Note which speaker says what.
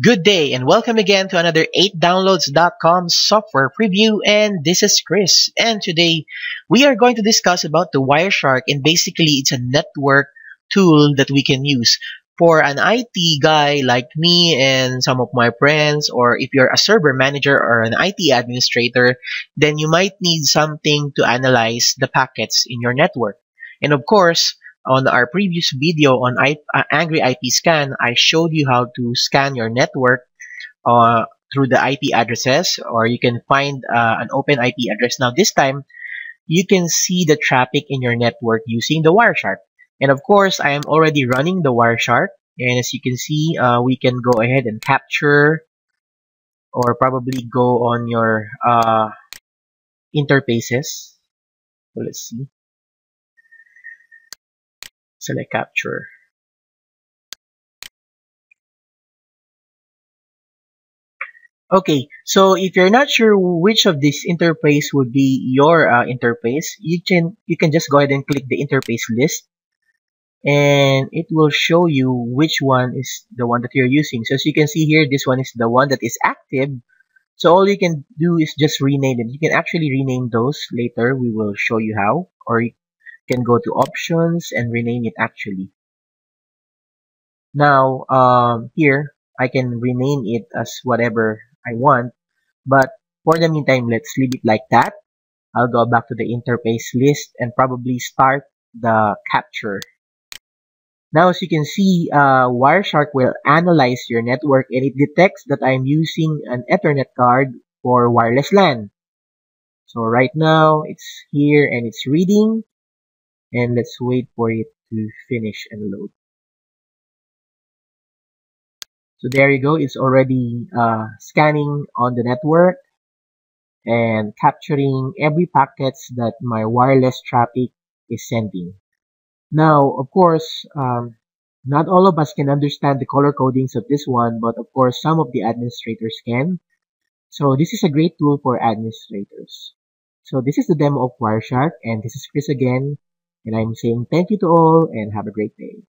Speaker 1: Good day and welcome again to another 8downloads.com software preview, and this is Chris, and today we are going to discuss about the Wireshark, and basically it's a network tool that we can use for an IT guy like me and some of my friends, or if you're a server manager or an IT administrator, then you might need something to analyze the packets in your network. And of course, on our previous video on Angry IP Scan, I showed you how to scan your network through the IP addresses, or you can find an open IP address. Now this time, you can see the traffic in your network using the Wireshark. And of course, I am already running the Wireshark. And as you can see, we can go ahead and capture or probably go on your interfaces. So let's see. Select capture. Okay, so if you're not sure which of this interface would be your interface, you can just go ahead and click the interface list, and it will show you which one is the one that you're using. So as you can see here, this one is the one that is active. So all you can do is just rename it. You can actually rename those later. We will show you how, or you can go to options and rename it actually. Now, here, I can rename it as whatever I want, but for the meantime, let's leave it like that. I'll go back to the interface list and probably start the capture. Now, as you can see, Wireshark will analyze your network, and it detects that I'm using an Ethernet card for wireless LAN. So right now, it's here and it's reading, and let's wait for it to finish and load. So there you go, it's already scanning on the network and capturing every packets that my wireless traffic is sending. Now, of course, not all of us can understand the color codings of this one, but of course, some of the administrators can. So this is a great tool for administrators. So this is the demo of Wireshark, and this is Chris again, and I'm saying thank you to all and have a great day.